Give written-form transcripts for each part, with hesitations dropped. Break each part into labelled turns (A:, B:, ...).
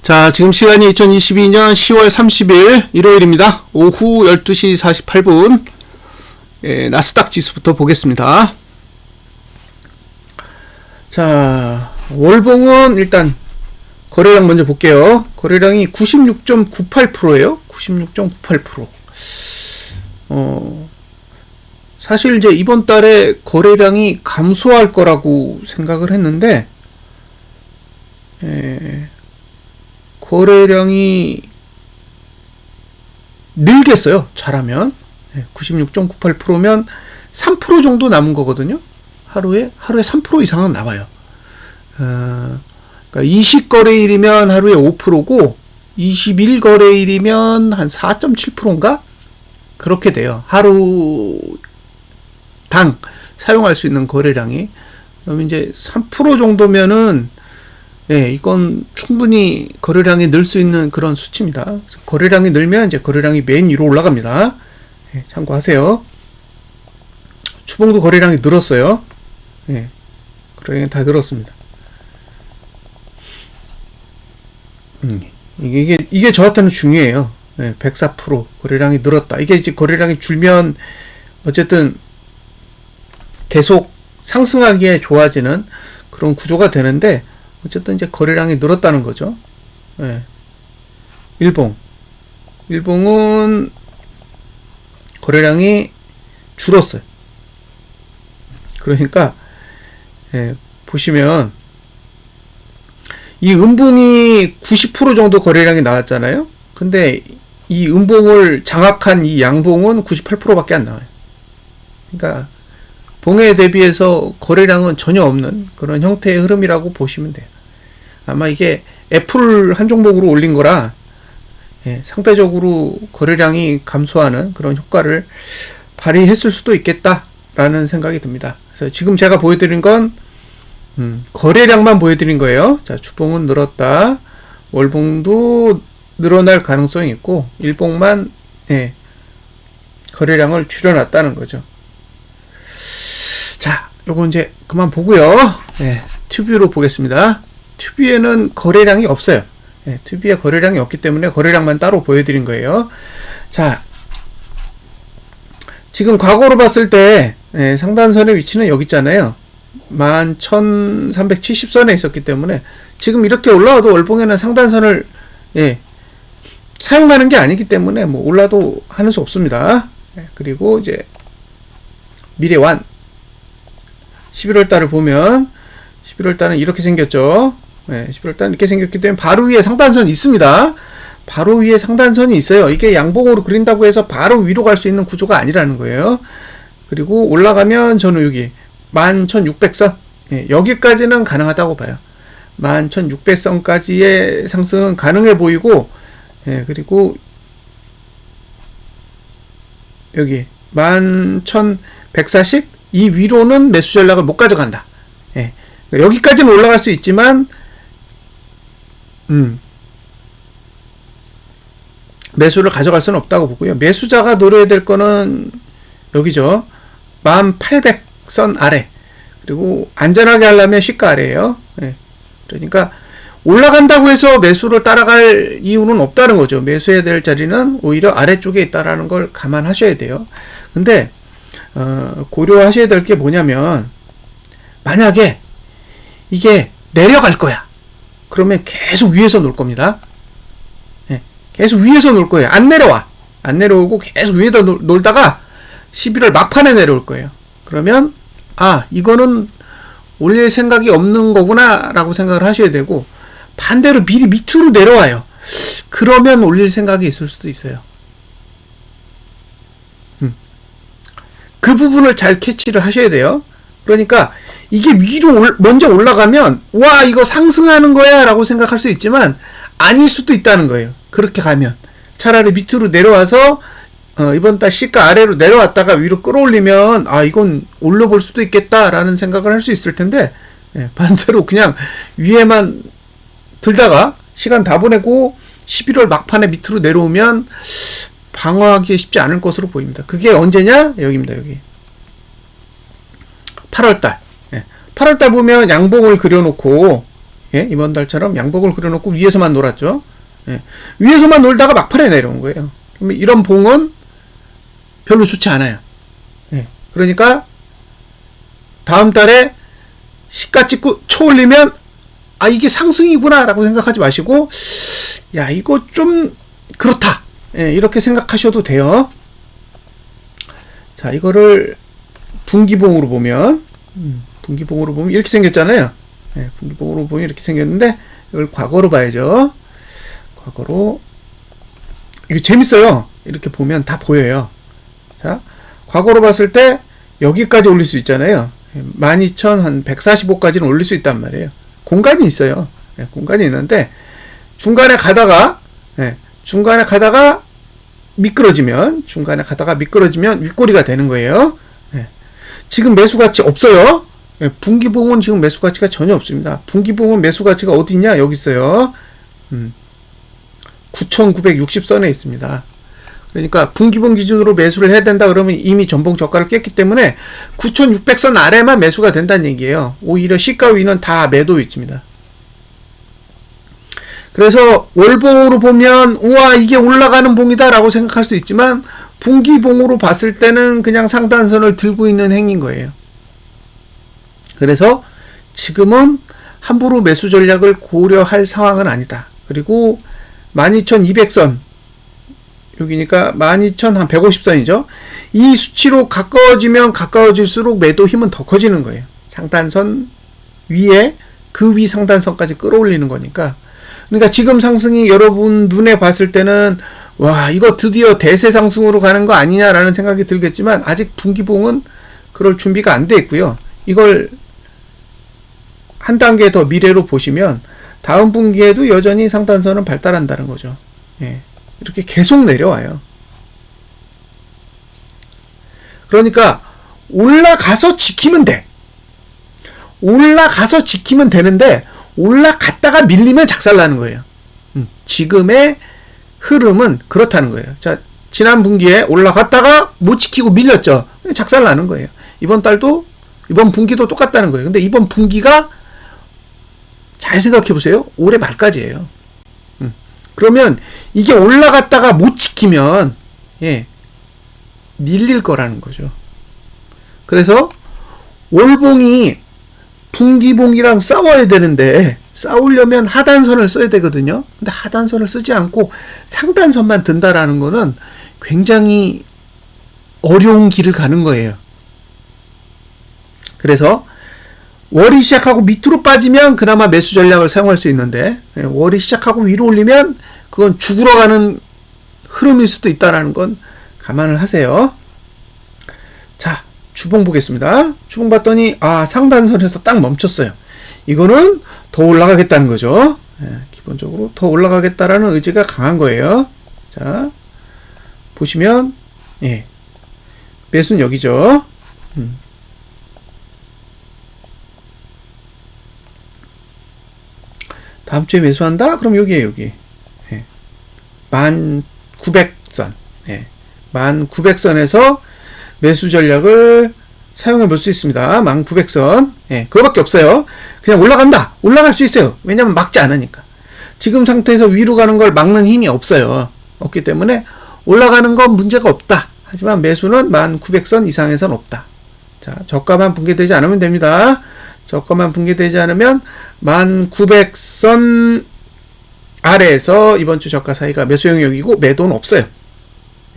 A: 자, 지금 시간이 2022년 10월 30일 일요일입니다. 오후 12시 48분. 나스닥 지수부터 보겠습니다. 자, 월봉은 일단 거래량 먼저 볼게요. 거래량이 96.98%예요. 96.98%. 사실 이제 이번 달에 거래량이 감소할 거라고 생각을 했는데, 거래량이 늘겠어요. 잘하면. 96.98%면 3% 정도 남은 거거든요. 하루에 3% 이상은 남아요. 그러니까 20거래일이면 하루에 5%고 21거래일이면 한 4.7%인가? 그렇게 돼요. 하루당 사용할 수 있는 거래량이. 그럼 이제 3% 정도면은 이건 충분히 거래량이 늘 수 있는 그런 수치입니다. 거래량이 늘면 이제 거래량이 맨 위로 올라갑니다. 참고하세요. 추봉도 거래량이 늘었어요. 거래량이 다 늘었습니다. 이게 저한테는 중요해요. 104% 거래량이 늘었다. 이게 이제 거래량이 줄면 어쨌든 계속 상승하기에 좋아지는 그런 구조가 되는데, 어쨌든 이제 거래량이 늘었다는 거죠. 일봉은 거래량이 줄었어요. 그러니까 보시면 이 음봉이 90% 정도 거래량이 나왔잖아요. 근데 이 음봉을 장악한 이 양봉은 98%밖에 안 나와요. 그러니까 봉에 대비해서 거래량은 전혀 없는 그런 형태의 흐름이라고 보시면 돼요. 아마 이게 애플 한 종목으로 올린 거라 상대적으로 거래량이 감소하는 그런 효과를 발휘했을 수도 있겠다라는 생각이 듭니다. 그래서 지금 제가 보여드린 건 거래량만 보여드린 거예요. 자, 주봉은 늘었다. 월봉도 늘어날 가능성이 있고, 일봉만 거래량을 줄여놨다는 거죠. 자, 요거 이제 그만 보고요. 튜뷰로 보겠습니다. 튜뷰에는 거래량이 없어요. 튜뷰에 거래량이 없기 때문에 거래량만 따로 보여드린 거예요. 자, 지금 과거로 봤을 때 상단선의 위치는 여기 있잖아요. 11,370선에 있었기 때문에 지금 이렇게 올라와도 월봉에는 상단선을 사용하는 게 아니기 때문에 뭐 올라도 하는 수 없습니다. 그리고 이제 미래완 11월달을 보면 11월달은 이렇게 생겼죠. 11월달은 이렇게 생겼기 때문에 바로 위에 상단선이 있습니다. 바로 위에 상단선이 있어요. 이게 양봉으로 그린다고 해서 바로 위로 갈 수 있는 구조가 아니라는 거예요. 그리고 올라가면 저는 여기 11,600선 여기까지는 가능하다고 봐요. 11,600선까지의 상승은 가능해 보이고, 그리고 여기 11,140 이 위로는 매수 전략을 못 가져간다. 여기까지는 올라갈 수 있지만 매수를 가져갈 수는 없다고 보고요. 매수자가 노려야 될 거는 여기죠. 1800선 아래. 그리고 안전하게 하려면 시가 아래예요. 그러니까 올라간다고 해서 매수를 따라갈 이유는 없다는 거죠. 매수해야 될 자리는 오히려 아래쪽에 있다라는 걸 감안하셔야 돼요. 근데 고려하셔야 될 게 뭐냐면, 만약에 이게 내려갈 거야. 그러면 계속 위에서 놀 겁니다. 계속 위에서 놀 거예요. 안 내려와. 안 내려오고 계속 위에다 놀다가 11월 막판에 내려올 거예요. 그러면 이거는 올릴 생각이 없는 거구나 라고 생각을 하셔야 되고, 반대로 미리 밑으로 내려와요. 그러면 올릴 생각이 있을 수도 있어요. 그 부분을 잘 캐치를 하셔야 돼요. 그러니까 이게 위로 먼저 올라가면 와, 이거 상승하는 거야 라고 생각할 수 있지만 아닐 수도 있다는 거예요. 그렇게 가면 차라리 밑으로 내려와서 이번 달 시가 아래로 내려왔다가 위로 끌어올리면 이건 올려볼 수도 있겠다 라는 생각을 할 수 있을 텐데, 반대로 그냥 위에만 들다가 시간 다 보내고 11월 막판에 밑으로 내려오면 방어하기 쉽지 않을 것으로 보입니다. 그게 언제냐? 여기입니다. 여기 8월달. 8월달 보면 양봉을 그려놓고 예, 이번 달처럼 양봉을 그려놓고 위에서만 놀았죠. 예, 위에서만 놀다가 막판에 내려온 거예요. 그러면 이런 봉은 별로 좋지 않아요. 예, 그러니까 다음 달에 시가 찍고 쳐 올리면 아 이게 상승이구나 라고 생각하지 마시고 야 이거 좀 그렇다, 예, 이렇게 생각하셔도 돼요. 자, 이거를 분기봉으로 보면 이렇게 생겼잖아요. 예, 분기봉으로 보면 이렇게 생겼는데 이걸 과거로 봐야죠. 과거로. 이거 재밌어요. 이렇게 보면 다 보여요. 자, 과거로 봤을 때 여기까지 올릴 수 있잖아요. 12,145까지는 올릴 수 있단 말이에요. 공간이 있어요. 예, 공간이 있는데 중간에 가다가 미끄러지면 윗꼬리가 되는 거예요. 예. 지금 매수 가치 없어요. 예, 분기봉은 지금 매수 가치가 전혀 없습니다. 분기봉은 매수 가치가 어디 있냐? 여기 있어요. 9,960선에 있습니다. 그러니까 분기봉 기준으로 매수를 해야 된다 그러면 이미 전봉 저가를 깼기 때문에 9,600선 아래만 매수가 된다는 얘기예요. 오히려 시가 위는 다 매도 위치입니다. 그래서 월봉으로 보면 우와 이게 올라가는 봉이다 라고 생각할 수 있지만 분기봉으로 봤을 때는 그냥 상단선을 들고 있는 행위인 거예요. 그래서 지금은 함부로 매수 전략을 고려할 상황은 아니다. 그리고 12,200선 여기니까 12,150선이죠. 이 수치로 가까워지면 가까워질수록 매도 힘은 더 커지는 거예요. 상단선 위에 그 위 상단선까지 끌어올리는 거니까. 그러니까 지금 상승이 여러분 눈에 봤을 때는 와 이거 드디어 대세 상승으로 가는 거 아니냐라는 생각이 들겠지만 아직 분기봉은 그럴 준비가 안 돼 있고요. 이걸 한 단계 더 미래로 보시면 다음 분기에도 여전히 상단선은 발달한다는 거죠. 예, 이렇게 계속 내려와요. 그러니까 올라가서 지키면 돼. 올라가서 지키면 되는데 올라갔다가 밀리면 작살나는 거예요. 지금의 흐름은 그렇다는 거예요. 자, 지난 분기에 올라갔다가 못 지키고 밀렸죠. 작살나는 거예요. 이번 분기도 똑같다는 거예요. 근데 이번 분기가 잘 생각해 보세요. 올해 말까지예요. 그러면 이게 올라갔다가 못 지키면 예, 밀릴 거라는 거죠. 그래서 월봉이 분기봉이랑 싸워야 되는데 싸우려면 하단선을 써야 되거든요. 근데 하단선을 쓰지 않고 상단선만 든다라는 거는 굉장히 어려운 길을 가는 거예요. 그래서 월이 시작하고 밑으로 빠지면 그나마 매수 전략을 사용할 수 있는데 월이 시작하고 위로 올리면 그건 죽으러 가는 흐름일 수도 있다는 건 감안을 하세요. 자, 주봉 보겠습니다. 주봉 봤더니 상단선에서 딱 멈췄어요. 이거는 더 올라가겠다는 거죠. 기본적으로 더 올라가겠다라는 의지가 강한 거예요. 자, 보시면 예, 매수는 여기죠. 다음 주에 매수한다? 그럼 여기에요, 여기. 예. 1900선. 예. 1900선에서 매수 전략을 사용해 볼 수 있습니다. 1900선. 예. 그거밖에 없어요. 그냥 올라간다. 올라갈 수 있어요. 왜냐면 막지 않으니까. 지금 상태에서 위로 가는 걸 막는 힘이 없어요. 없기 때문에 올라가는 건 문제가 없다. 하지만 매수는 1900선 이상에선 없다. 자, 저가만 붕괴되지 않으면 됩니다. 저가만 붕괴되지 않으면 1900선 아래에서 이번 주 저가 사이가 매수 영역이고 매도는 없어요.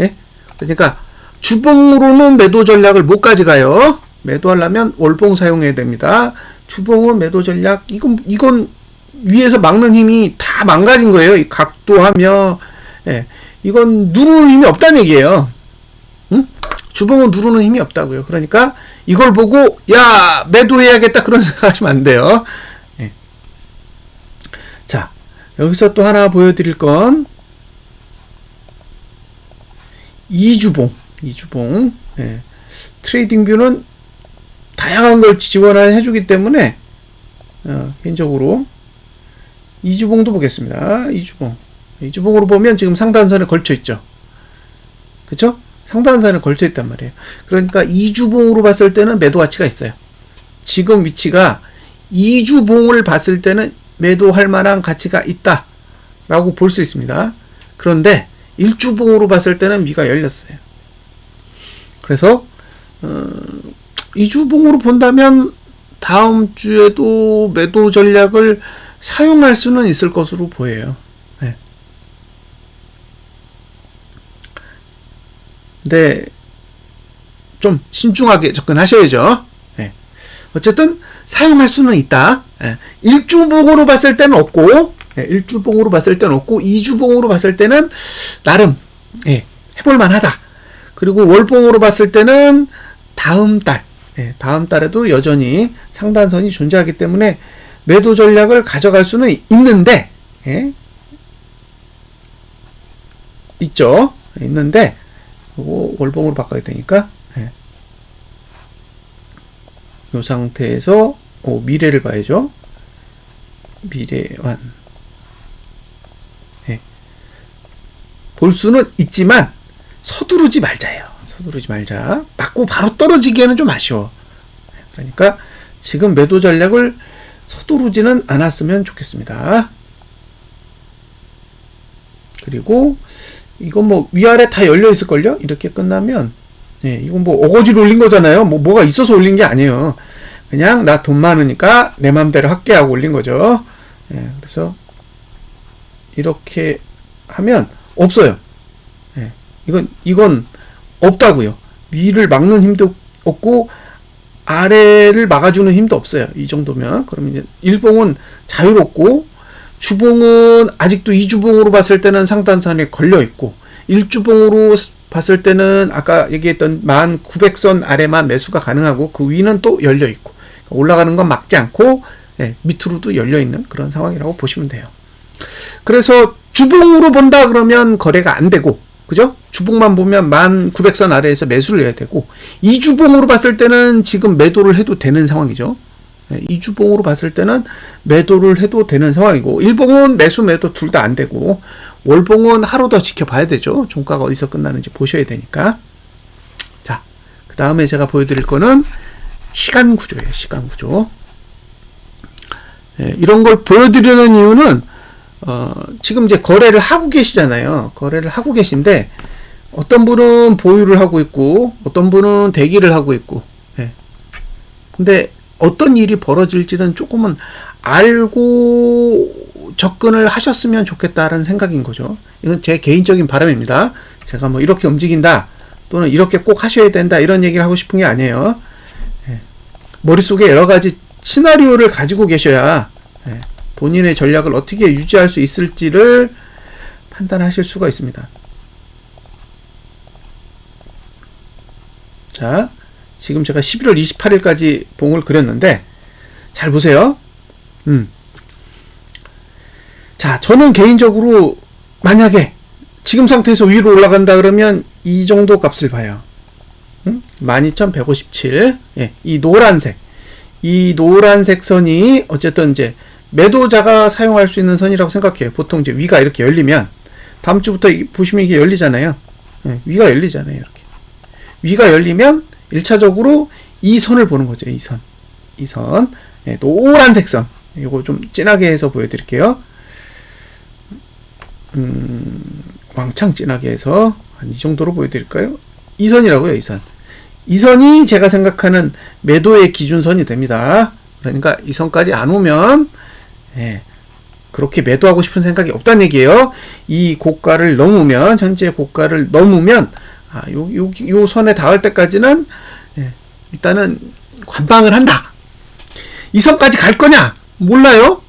A: 예? 그러니까 주봉으로는 매도 전략을 못 가져가요. 매도하려면 월봉 사용해야 됩니다. 주봉은 매도 전략 이건 위에서 막는 힘이 다 망가진 거예요. 이 각도하며 예. 이건 누르는 힘이 없다는 얘기예요. 응? 주봉은 누르는 힘이 없다고요. 그러니까 이걸 보고 야 매도해야겠다 그런 생각하시면 안 돼요. 예. 자, 여기서 또 하나 보여드릴 건 이주봉. 예. 트레이딩 뷰는 다양한 걸 지원해주기 때문에 개인적으로 이주봉도 보겠습니다. 이주봉으로 보면 지금 상단선에 걸쳐 있죠. 그쵸? 상단선에 걸쳐 있단 말이에요. 그러니까 이주봉으로 봤을 때는 매도 가치가 있어요. 지금 위치가 이주봉을 봤을 때는 매도할 만한 가치가 있다라고 볼 수 있습니다. 그런데 일주봉으로 봤을 때는 위가 열렸어요. 그래서 2주봉으로 본다면 다음 주에도 매도 전략을 사용할 수는 있을 것으로 보여요. 네. 근데 좀 신중하게 접근하셔야죠. 네. 어쨌든 사용할 수는 있다. 네. 일주봉으로 봤을 때는 없고, 네. 일주봉으로 봤을 때는 없고, 2주봉으로 봤을 때는 나름 해볼 만하다. 그리고 월봉으로 봤을 때는 다음 달에도 여전히 상단선이 존재하기 때문에 매도 전략을 가져갈 수는 있는데, 있죠. 있는데, 이거 월봉으로 바꿔야 되니까, 이 상태에서, 미래를 봐야죠. 미래완. 볼 수는 있지만, 서두르지 말자예요. 서두르지 말자. 맞고 바로 떨어지기에는 좀 아쉬워. 그러니까 지금 매도 전략을 서두르지는 않았으면 좋겠습니다. 그리고 이건 뭐 위아래 다 열려 있을걸요? 이렇게 끝나면 이건 뭐 어거지로 올린 거잖아요. 뭐가 있어서 올린 게 아니에요. 그냥 나 돈 많으니까 내 맘대로 할게 하고 올린 거죠. 그래서 이렇게 하면 없어요. 이건 없다고요. 위를 막는 힘도 없고 아래를 막아주는 힘도 없어요. 이 정도면. 그럼 이제 일봉은 자유롭고 주봉은 아직도 2주봉으로 봤을 때는 상단선에 걸려 있고 1주봉으로 봤을 때는 아까 얘기했던 1900선 아래만 매수가 가능하고 그 위는 또 열려 있고 올라가는 건 막지 않고 밑으로도 열려 있는 그런 상황이라고 보시면 돼요. 그래서 주봉으로 본다 그러면 거래가 안 되고 그죠? 주봉만 보면 1900선 아래에서 매수를 해야 되고 2주봉으로 봤을 때는 지금 매도를 해도 되는 상황이죠. 2주봉으로 봤을 때는 매도를 해도 되는 상황이고 일봉은 매수 매도 둘 다 안 되고 월봉은 하루 더 지켜봐야 되죠. 종가가 어디서 끝나는지 보셔야 되니까. 자, 그 다음에 제가 보여드릴 거는 시간 구조예요. 시간 구조. 이런 걸 보여드리는 이유는 지금 이제 거래를 하고 계시잖아요. 거래를 하고 계신데 어떤 분은 보유를 하고 있고 어떤 분은 대기를 하고 있고 근데 어떤 일이 벌어질지는 조금은 알고 접근을 하셨으면 좋겠다라는 생각인 거죠. 이건 제 개인적인 바람입니다. 제가 뭐 이렇게 움직인다 또는 이렇게 꼭 하셔야 된다 이런 얘기를 하고 싶은 게 아니에요. 머릿속에 여러 가지 시나리오를 가지고 계셔야 본인의 전략을 어떻게 유지할 수 있을지를 판단하실 수가 있습니다. 자, 지금 제가 11월 28일까지 봉을 그렸는데 잘 보세요. 자, 저는 개인적으로 만약에 지금 상태에서 위로 올라간다 그러면 이 정도 값을 봐요. 12,157. 이 노란색 선이 어쨌든 이제 매도자가 사용할 수 있는 선이라고 생각해요. 보통 이제 위가 이렇게 열리면 다음 주부터 보시면 이게 열리잖아요. 위가 열리잖아요. 이렇게 위가 열리면 1차적으로 이 선을 보는 거죠. 이 선. 노란색 선. 이거 좀 진하게 해서 보여드릴게요. 왕창 진하게 해서 한 이 정도로 보여드릴까요? 이 선이라고요. 이 선이 제가 생각하는 매도의 기준선이 됩니다. 그러니까 이 선까지 안 오면 그렇게 매도하고 싶은 생각이 없다는 얘기예요. 이 고가를 넘으면 현재 고가를 넘으면 요 선에 닿을 때까지는 일단은 관망을 한다. 이 선까지 갈 거냐? 몰라요.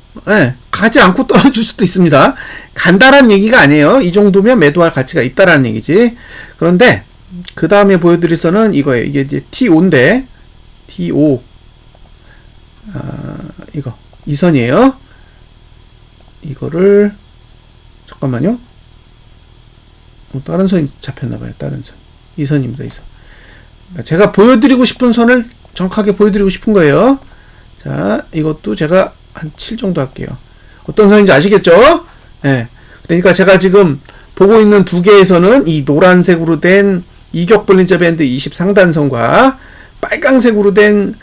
A: 가지 않고 떨어질 수도 있습니다. 간다라는 얘기가 아니에요. 이 정도면 매도할 가치가 있다라는 얘기지. 그런데 그 다음에 보여드릴 선은 이거예요. 이게 이제 T5인데 T5 이 선이에요. 이거를 잠깐만요. 다른 선이 잡혔나봐요. 다른 선. 이 선입니다. 이 선. 제가 보여드리고 싶은 선을 정확하게 보여드리고 싶은 거예요. 자, 이것도 제가 한 7 정도 할게요. 어떤 선인지 아시겠죠? 그러니까 제가 지금 보고 있는 두 개의 선은 이 노란색으로 된 이격 볼린저 밴드 20 상단선과 빨강색으로 된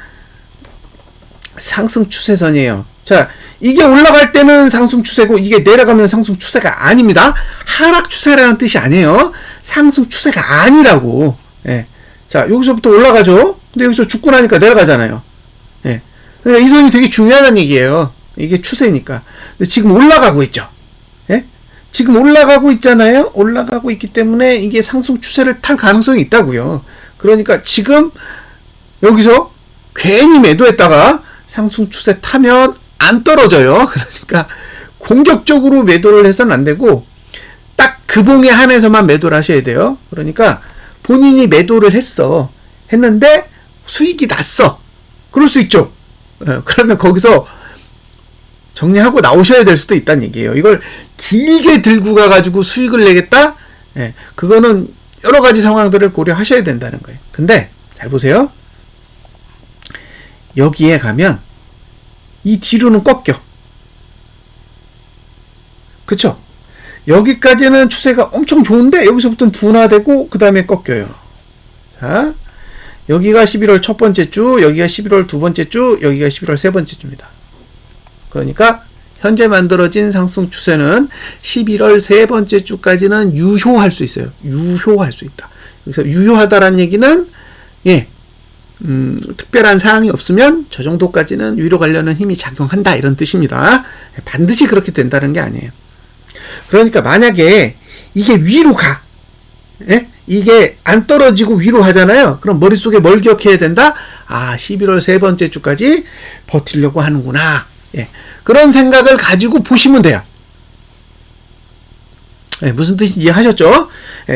A: 상승 추세선이에요. 자, 이게 올라갈 때는 상승 추세고 이게 내려가면 상승 추세가 아닙니다. 하락 추세라는 뜻이 아니에요. 상승 추세가 아니라고. 예. 자, 여기서부터 올라가죠. 근데 여기서 죽고 나니까 내려가잖아요. 예. 그러니까 이 선이 되게 중요하다는 얘기예요. 이게 추세니까. 근데 지금 올라가고 있죠. 예? 지금 올라가고 있잖아요. 올라가고 있기 때문에 이게 상승 추세를 탈 가능성이 있다고요. 그러니까 지금 여기서 괜히 매도했다가 상승 추세 타면 안 떨어져요. 그러니까 공격적으로 매도를 해서는 안 되고 딱 그 봉에 한해서만 매도를 하셔야 돼요. 그러니까 본인이 매도를 했는데 수익이 났어. 그럴 수 있죠. 그러면 거기서 정리하고 나오셔야 될 수도 있다는 얘기예요. 이걸 길게 들고 가가지고 수익을 내겠다? 그거는 여러 가지 상황들을 고려하셔야 된다는 거예요. 근데 잘 보세요. 여기에 가면 이 뒤로는 꺾여. 그쵸? 여기까지는 추세가 엄청 좋은데 여기서부터는 둔화되고 그 다음에 꺾여요. 자, 여기가 11월 첫 번째 주, 여기가 11월 두 번째 주, 여기가 11월 세 번째 주입니다. 그러니까 현재 만들어진 상승 추세는 11월 세 번째 주까지는 유효할 수 있어요. 유효할 수 있다. 여기서 유효하다라는 얘기는 특별한 사항이 없으면 저 정도까지는 위로 가려는 힘이 작용한다 이런 뜻입니다. 반드시 그렇게 된다는 게 아니에요. 그러니까 만약에 이게 위로 가, 이게 안 떨어지고 위로 하잖아요. 그럼 머릿속에 뭘 기억해야 된다? 11월 세 번째 주까지 버티려고 하는구나. 그런 생각을 가지고 보시면 돼요. 무슨 뜻인지 이해하셨죠?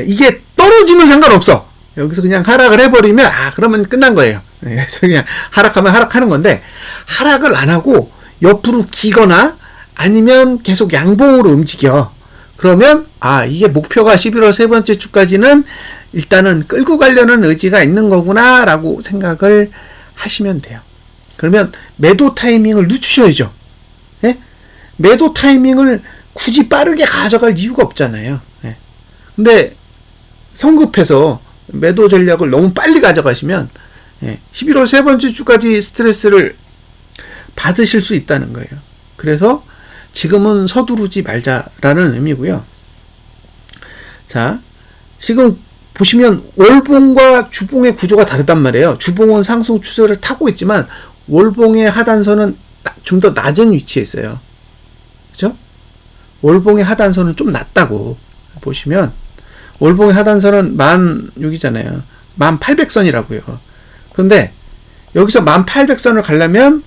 A: 이게 떨어지면 상관없어. 여기서 그냥 하락을 해버리면 그러면 끝난 거예요. 그래서 그냥 하락하면 하락하는 건데 하락을 안 하고 옆으로 기거나 아니면 계속 양봉으로 움직여. 그러면 이게 목표가 11월 세 번째 주까지는 일단은 끌고 가려는 의지가 있는 거구나 라고 생각을 하시면 돼요. 그러면 매도 타이밍을 늦추셔야죠. 매도 타이밍을 굳이 빠르게 가져갈 이유가 없잖아요. 근데 성급해서 매도 전략을 너무 빨리 가져가시면 11월 세 번째 주까지 스트레스를 받으실 수 있다는 거예요. 그래서 지금은 서두르지 말자라는 의미고요. 자, 지금 보시면 월봉과 주봉의 구조가 다르단 말이에요. 주봉은 상승 추세를 타고 있지만 월봉의 하단선은 좀 더 낮은 위치에 있어요. 그죠? 월봉의 하단선은 좀 낮다고 보시면 월봉의 하단선은 16,000이잖아요. 1800선이라고요. 그런데 여기서 1800선을 가려면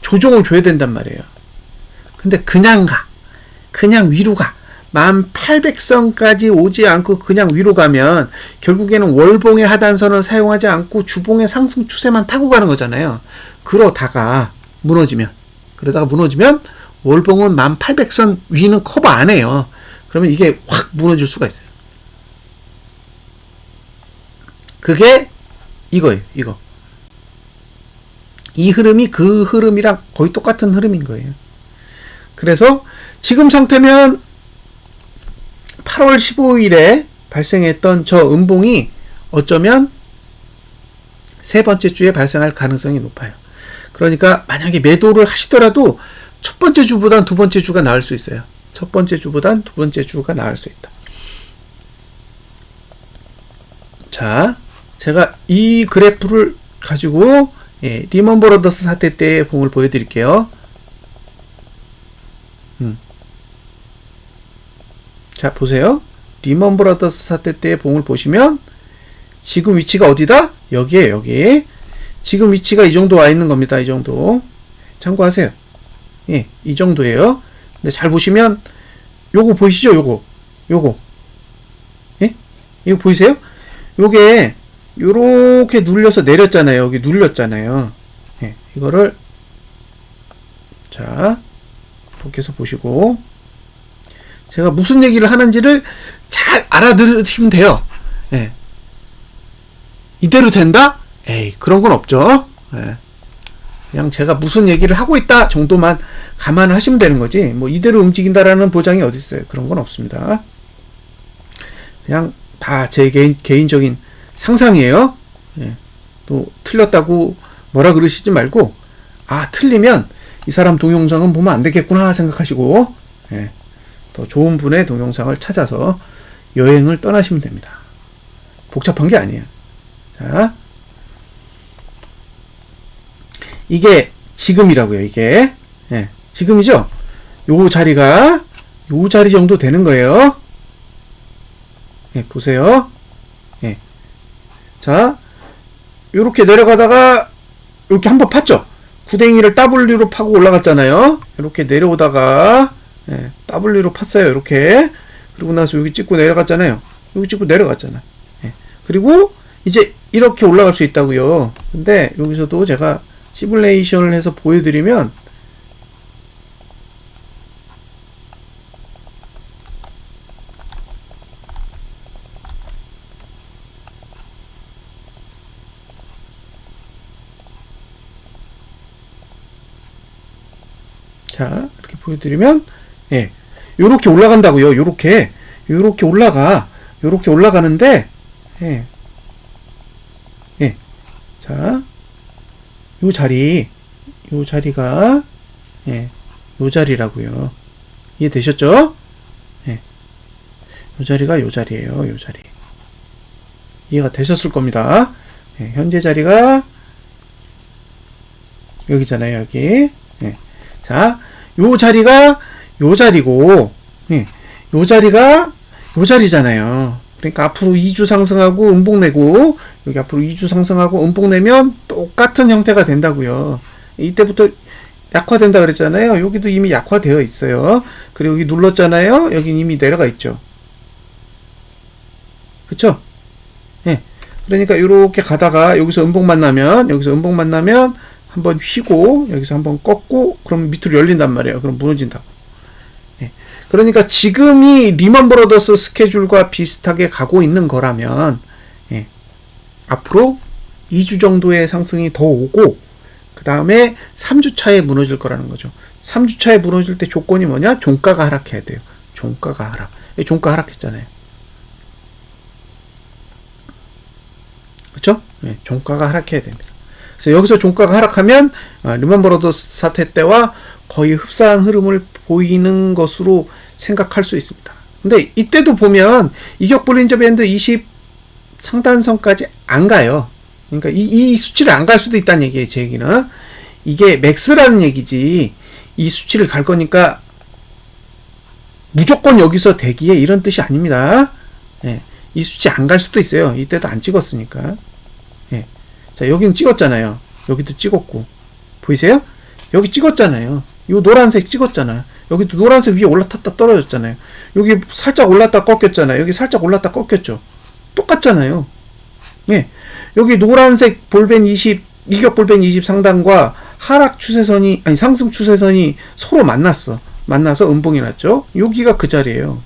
A: 조정을 줘야 된단 말이에요. 근데 그냥 위로 가. 1800선까지 오지 않고 그냥 위로 가면 결국에는 월봉의 하단선을 사용하지 않고 주봉의 상승 추세만 타고 가는 거잖아요. 그러다가 무너지면 월봉은 1800선 위는 커버 안 해요. 그러면 이게 확 무너질 수가 있어요. 그게 이거예요. 이거. 이 흐름이 그 흐름이랑 거의 똑같은 흐름인 거예요. 그래서 지금 상태면 8월 15일에 발생했던 저 음봉이 어쩌면 세 번째 주에 발생할 가능성이 높아요. 그러니까 만약에 매도를 하시더라도 첫 번째 주보단 두 번째 주가 나을 수 있어요. 첫 번째 주보단 두 번째 주가 나을 수 있다. 자, 제가 이 그래프를 가지고 리먼 브러더스 사태 때의 봉을 보여드릴게요. 자, 보세요. 리먼 브러더스 사태 때의 봉을 보시면 지금 위치가 어디다? 여기에 여기. 지금 위치가 이 정도 와 있는 겁니다. 이 정도. 참고하세요. 이 정도예요. 근데 잘 보시면 요거 보이시죠? 요거. 이거 보이세요? 요게 요렇게 눌려서 내렸잖아요. 여기 눌렸잖아요. 이거를 자, 이렇게 해서 보시고 제가 무슨 얘기를 하는지를 잘 알아들으시면 돼요. 이대로 된다? 그런 건 없죠. 그냥 제가 무슨 얘기를 하고 있다 정도만 감안을 하시면 되는 거지, 뭐 이대로 움직인다라는 보장이 어디 있어요. 그런 건 없습니다. 그냥 다 제 개인적인 상상이에요. 또 틀렸다고 뭐라 그러시지 말고, 틀리면 이 사람 동영상은 보면 안 되겠구나 생각하시고, 예, 더 좋은 분의 동영상을 찾아서 여행을 떠나시면 됩니다. 복잡한 게 아니에요. 자, 이게 지금이라고요. 이게, 예, 지금이죠. 요 자리가 요 자리 정도 되는 거예요. 예, 보세요. 예, 자, 요렇게 내려가다가 이렇게 한번 팠죠. 구덩이를 W로 파고 올라갔잖아요. 이렇게 내려오다가, 예, W로 팠어요. 이렇게. 그리고 나서 여기 찍고 내려갔잖아요. 여기 찍고 내려갔잖아요. 예, 그리고 이제 이렇게 올라갈 수 있다고요. 근데 여기서도 제가 시뮬레이션을 해서 보여드리면, 자, 이렇게 보여드리면, 예, 요렇게 올라간다고요. 요렇게 올라가는데, 예, 예, 자, 요 자리가, 예, 요 자리라고요. 이해되셨죠? 예, 요 자리가 요 자리예요. 요 자리. 이해가 되셨을 겁니다. 예, 현재 자리가 여기잖아요. 여기. 예. 자, 요 자리가 요 자리고, 예, 요 자리가 요 자리잖아요. 그러니까 앞으로 2주 상승하고 음봉 내고, 여기 앞으로 2주 상승하고 음봉 내면 똑같은 형태가 된다고요. 이때부터 약화된다 그랬잖아요. 여기도 이미 약화되어 있어요. 그리고 여기 눌렀잖아요. 여기 이미 내려가 있죠. 그쵸? 예. 그러니까 이렇게 가다가 여기서 음봉 만나면 한번 휘고 여기서 한번 꺾고 그럼 밑으로 열린단 말이에요. 그럼 무너진다고. 예. 그러니까 지금이 리먼 브러더스 스케줄과 비슷하게 가고 있는 거라면, 예, 앞으로 2주 정도의 상승이 더 오고 그 다음에 3주 차에 무너질 거라는 거죠. 3주 차에 무너질 때 조건이 뭐냐? 종가가 하락해야 돼요. 종가가 하락. 종가 하락했잖아요. 그렇죠? 예, 종가가 하락해야 됩니다. 그래서 여기서 종가가 하락하면 리먼 브러더스 사태 때와 거의 흡사한 흐름을 보이는 것으로 생각할 수 있습니다. 근데 이때도 보면 이격 볼린저 밴드 20 상단선까지 안 가요. 그러니까 이 수치를 안 갈 수도 있다는 얘기예요. 제 얘기는 이게 맥스라는 얘기지, 이 수치를 갈 거니까 무조건 여기서 대기해 이런 뜻이 아닙니다. 예, 이 수치 안 갈 수도 있어요. 이때도 안 찍었으니까. 예. 자, 여기는 찍었잖아요. 여기도 찍었고. 보이세요? 여기 찍었잖아요. 요 노란색 찍었잖아. 여기도 노란색 위에 올라탔다 떨어졌잖아요. 여기 살짝 올랐다 꺾였잖아요. 여기 살짝 올랐다 꺾였죠. 똑같잖아요. 예. 여기 노란색 볼벤 20, 이격 볼벤 20 상단과 하락 추세선이, 아니 상승 추세선이 서로 만나서 음봉이 났죠. 여기가 그 자리예요.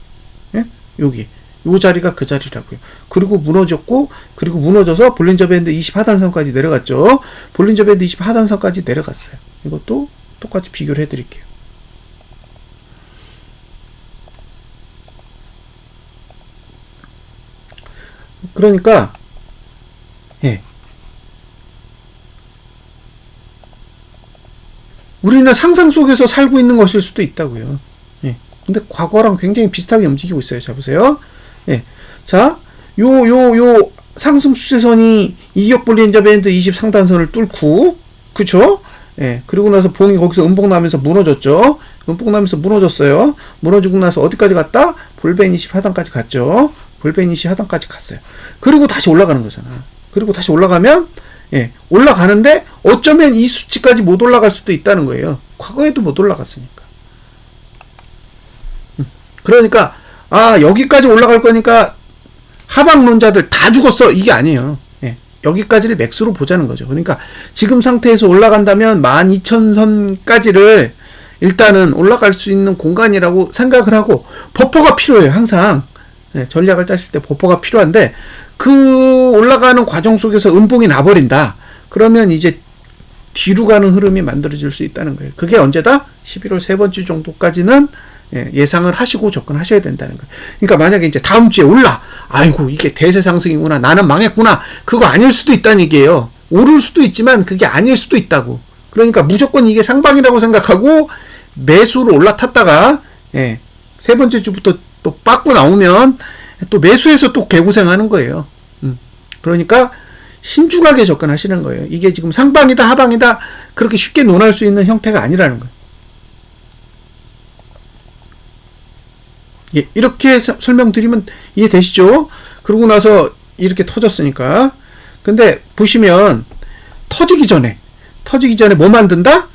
A: 예? 여기. 요 자리가 그 자리라고요. 그리고 무너졌고, 그리고 무너져서 볼린저 밴드 20 하단선까지 내려갔죠. 볼린저 밴드 20 하단선까지 내려갔어요. 이것도 똑같이 비교를 해드릴게요. 그러니까, 예, 우리는 상상 속에서 살고 있는 것일 수도 있다고요. 예. 근데 과거랑 굉장히 비슷하게 움직이고 있어요. 자, 보세요. 예. 자, 요 상승 추세선이 이격 볼린저 밴드 20 상단선을 뚫고, 그쵸? 예. 그리고 나서 봉이 거기서 음봉 나면서 무너졌죠? 음봉 나면서 무너졌어요. 무너지고 나서 어디까지 갔다? 볼벤 20 하단까지 갔죠? 볼벤 20 하단까지 갔어요. 그리고 다시 올라가는 거잖아. 그리고 다시 올라가면, 예, 올라가는데 어쩌면 이 수치까지 못 올라갈 수도 있다는 거예요. 과거에도 못 올라갔으니까. 그러니까 여기까지 올라갈 거니까 하방론자들 다 죽었어, 이게 아니에요. 예, 여기까지를 맥스로 보자는 거죠. 그러니까 지금 상태에서 올라간다면 12,000선까지를 일단은 올라갈 수 있는 공간이라고 생각을 하고, 버퍼가 필요해요. 항상. 예, 전략을 짜실 때 버퍼가 필요한데, 그 올라가는 과정 속에서 음봉이 나버린다. 그러면 이제 뒤로 가는 흐름이 만들어질 수 있다는 거예요. 그게 언제다? 11월 세 번째 정도까지는 예상을 하시고 접근하셔야 된다는 거예요. 그러니까 만약에 이제 다음 주에 아이고 이게 대세 상승이구나, 나는 망했구나, 그거 아닐 수도 있다는 얘기예요. 오를 수도 있지만 그게 아닐 수도 있다고. 그러니까 무조건 이게 상방이라고 생각하고 매수로 올라탔다가 세 번째 주부터 또 빠꾸 나오면 또 매수해서 또 개고생하는 거예요. 그러니까 신중하게 접근하시는 거예요. 이게 지금 상방이다 하방이다 그렇게 쉽게 논할 수 있는 형태가 아니라는 거예요. 예, 이렇게 설명드리면 이해되시죠? 그러고 나서 이렇게 터졌으니까. 근데 보시면 터지기 전에 뭐 만든다?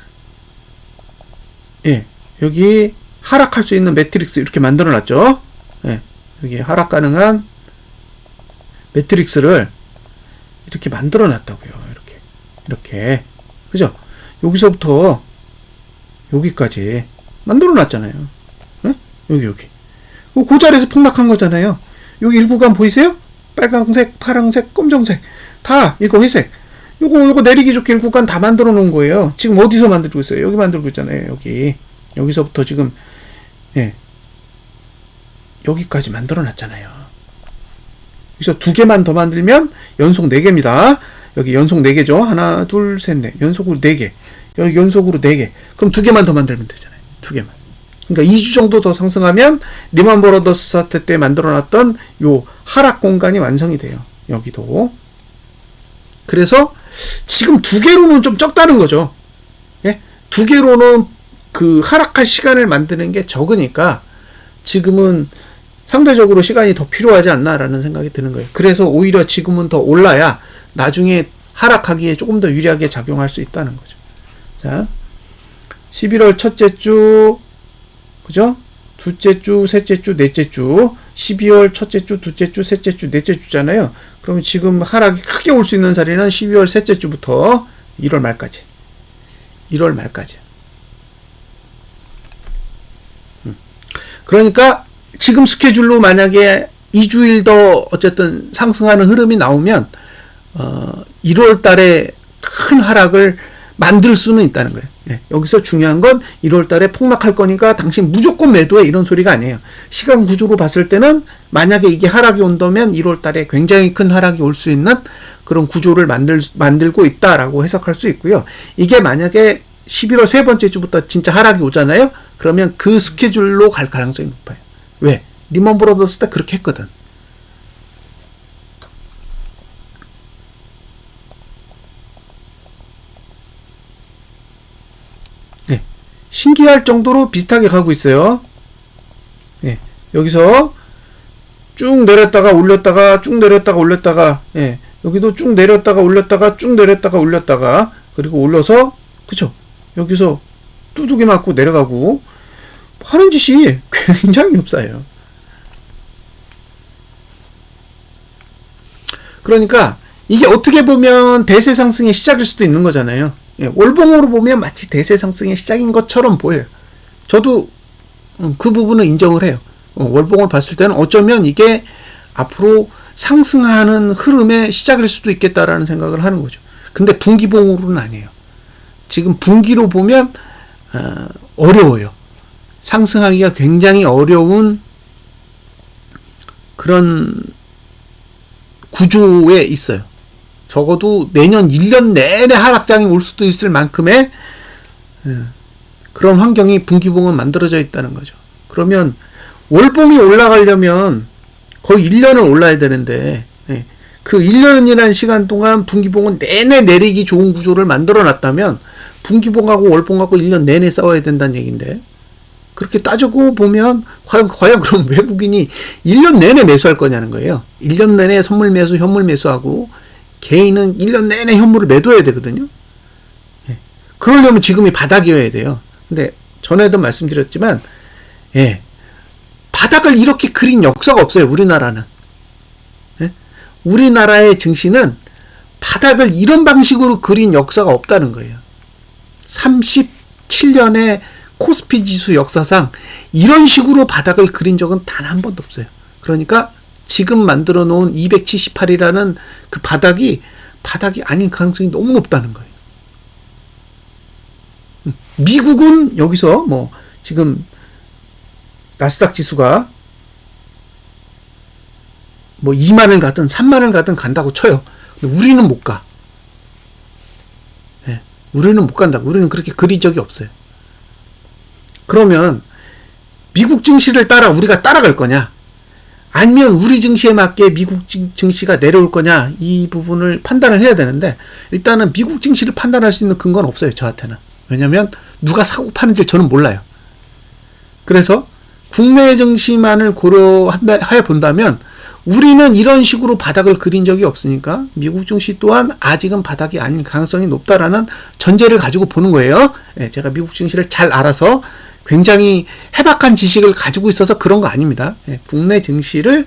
A: 예, 여기 하락할 수 있는 매트릭스 이렇게 만들어 놨죠. 예, 여기 하락 가능한 매트릭스를 이렇게 만들어 놨다고요. 이렇게. 그죠? 여기서부터 여기까지 만들어 놨잖아요. 예? 여기. 그 자리에서 폭락한 거잖아요. 여기 일구간 보이세요? 빨강색, 파랑색, 검정색. 다 이거 회색. 요거 내리기 좋게 일구간 다 만들어 놓은 거예요. 지금 어디서 만들고 있어요? 여기 만들고 있잖아요. 여기서부터 지금 여기까지 만들어 놨잖아요. 여기서 두 개만 더 만들면 연속 4개입니다. 여기 연속 4개죠. 하나, 둘, 셋, 넷. 연속으로 4개. 여기 연속으로 4개. 그럼 2개만 더 만들면 되잖아요. 2개만. 그러니까 2주 정도 더 상승하면 리먼 브러더스 사태 때 만들어놨던 요 하락 공간이 완성이 돼요. 여기도. 그래서 지금 2개로는 좀 적다는 거죠. 예? 2개로는 그 하락할 시간을 만드는 게 적으니까 지금은 상대적으로 시간이 더 필요하지 않나라는 생각이 드는 거예요. 그래서 오히려 지금은 더 올라야 나중에 하락하기에 조금 더 유리하게 작용할 수 있다는 거죠. 자, 11월 첫째 주, 그죠? 둘째 주, 셋째 주, 넷째 주, 12월 첫째 주, 둘째 주, 셋째 주, 넷째 주잖아요. 그러면 지금 하락이 크게 올 수 있는 자리는 12월 셋째 주부터 1월 말까지. 1월 말까지. 그러니까 지금 스케줄로 만약에 2주일 더 어쨌든 상승하는 흐름이 나오면 1월 달에 큰 하락을 만들 수는 있다는 거예요. 예, 여기서 중요한 건 1월 달에 폭락할 거니까 당신 무조건 매도해 이런 소리가 아니에요. 시간 구조로 봤을 때는 만약에 이게 하락이 온다면 1월 달에 굉장히 큰 하락이 올 수 있는 그런 구조를 만들고 있다라고 해석할 수 있고요. 이게 만약에 11월 세 번째 주부터 진짜 하락이 오잖아요. 그러면 그 스케줄로 갈 가능성이 높아요. 왜? 리먼 브러더스 때 그렇게 했거든. 네. 신기할 정도로 비슷하게 가고 있어요. 네. 여기서 쭉 내렸다가 올렸다가 쭉 내렸다가 올렸다가 예. 여기도 쭉 내렸다가 올렸다가 쭉 내렸다가 올렸다가 그리고 올려서 그쵸? 여기서 뚜둑이 맞고 내려가고 하는 짓이 굉장히 흡사해요. 그러니까 이게 어떻게 보면 대세 상승의 시작일 수도 있는 거잖아요. 예, 월봉으로 보면 마치 대세 상승의 시작인 것처럼 보여요. 저도 그 부분은 인정을 해요. 월봉을 봤을 때는 어쩌면 이게 앞으로 상승하는 흐름의 시작일 수도 있겠다라는 생각을 하는 거죠. 근데 분기봉으로는 아니에요. 지금 분기로 보면 어려워요. 상승하기가 굉장히 어려운 그런 구조에 있어요. 적어도 내년 1년 내내 하락장이 올 수도 있을 만큼의 그런 환경이 분기봉은 만들어져 있다는 거죠. 그러면 월봉이 올라가려면 거의 1년을 올라야 되는데 그 1년이라는 시간 동안 분기봉은 내내 내리기 좋은 구조를 만들어 놨다면 분기봉하고 월봉하고 1년 내내 싸워야 된다는 얘기인데 그렇게 따지고 보면 과연 그럼 외국인이 1년 내내 매수할 거냐는 거예요. 1년 내내 선물 매수, 현물 매수하고 개인은 1년 내내 현물을 매도해야 되거든요. 그러려면 지금이 바닥이어야 돼요. 근데 전에도 말씀드렸지만 바닥을 이렇게 그린 역사가 없어요. 우리나라는. 우리나라의 증시는 바닥을 이런 방식으로 그린 역사가 없다는 거예요. 37년의 코스피 지수 역사상 이런 식으로 바닥을 그린 적은 단 한 번도 없어요. 그러니까 지금 만들어 놓은 278이라는 그 바닥이 아닐 가능성이 너무 높다는 거예요. 미국은 여기서 뭐 지금 나스닥 지수가 뭐 2만을 가든 3만을 가든 간다고 쳐요. 근데 우리는 못 가. 우리는 못 간다고. 우리는 그렇게 그린 적이 없어요. 그러면 미국 증시를 따라 우리가 따라갈 거냐? 아니면 우리 증시에 맞게 미국 증시가 내려올 거냐? 이 부분을 판단을 해야 되는데 일단은 미국 증시를 판단할 수 있는 근거는 없어요. 저한테는. 왜냐하면 누가 사고 파는지 저는 몰라요. 그래서 국내 증시만을 고려하여 본다면 우리는 이런 식으로 바닥을 그린 적이 없으니까 미국 증시 또한 아직은 바닥이 아닌 가능성이 높다라는 전제를 가지고 보는 거예요. 예, 제가 미국 증시를 잘 알아서 굉장히 해박한 지식을 가지고 있어서 그런 거 아닙니다. 예, 국내 증시를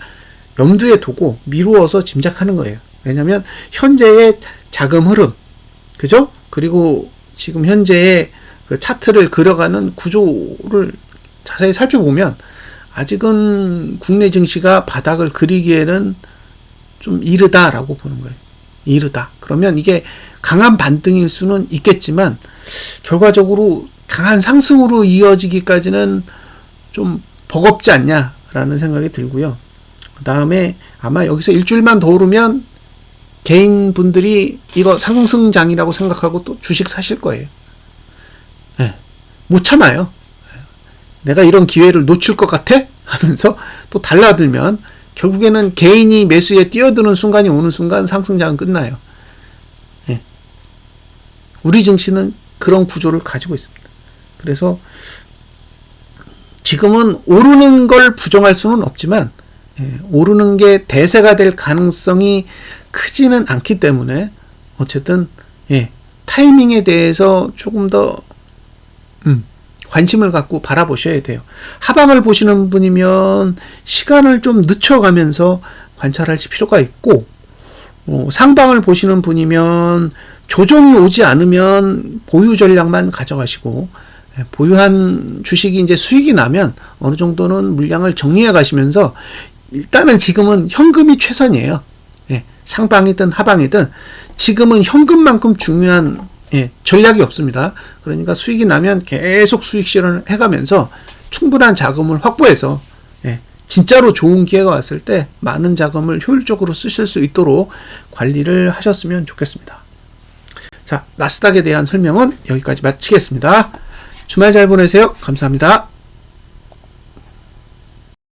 A: 염두에 두고 미루어서 짐작하는 거예요. 왜냐하면 현재의 자금 흐름, 그죠? 그리고 지금 현재의 그 차트를 그려가는 구조를 자세히 살펴보면 아직은 국내 증시가 바닥을 그리기에는 좀 이르다라고 보는 거예요. 이르다. 그러면 이게 강한 반등일 수는 있겠지만 결과적으로 강한 상승으로 이어지기까지는 좀 버겁지 않냐라는 생각이 들고요. 그 다음에 아마 여기서 일주일만 더 오르면 개인분들이 이거 상승장이라고 생각하고 또 주식 사실 거예요. 네. 못 참아요. 내가 이런 기회를 놓칠 것 같아? 하면서 또 달라들면 결국에는 개인이 매수에 뛰어드는 순간이 오는 순간 상승장은 끝나요. 예. 우리 증시는 그런 구조를 가지고 있습니다. 그래서 지금은 오르는 걸 부정할 수는 없지만 오르는 게 대세가 될 가능성이 크지는 않기 때문에 어쨌든 타이밍에 대해서 조금 더 관심을 갖고 바라보셔야 돼요. 하방을 보시는 분이면 시간을 좀 늦춰가면서 관찰하실 필요가 있고 상방을 보시는 분이면 조정이 오지 않으면 보유 전략만 가져가시고 보유한 주식이 이제 수익이 나면 어느 정도는 물량을 정리해 가시면서 일단은 지금은 현금이 최선이에요. 상방이든 하방이든 지금은 현금만큼 중요한 전략이 없습니다. 그러니까 수익이 나면 계속 수익 실현을 해가면서 충분한 자금을 확보해서 진짜로 좋은 기회가 왔을 때 많은 자금을 효율적으로 쓰실 수 있도록 관리를 하셨으면 좋겠습니다. 자, 나스닥에 대한 설명은 여기까지 마치겠습니다. 주말 잘 보내세요. 감사합니다.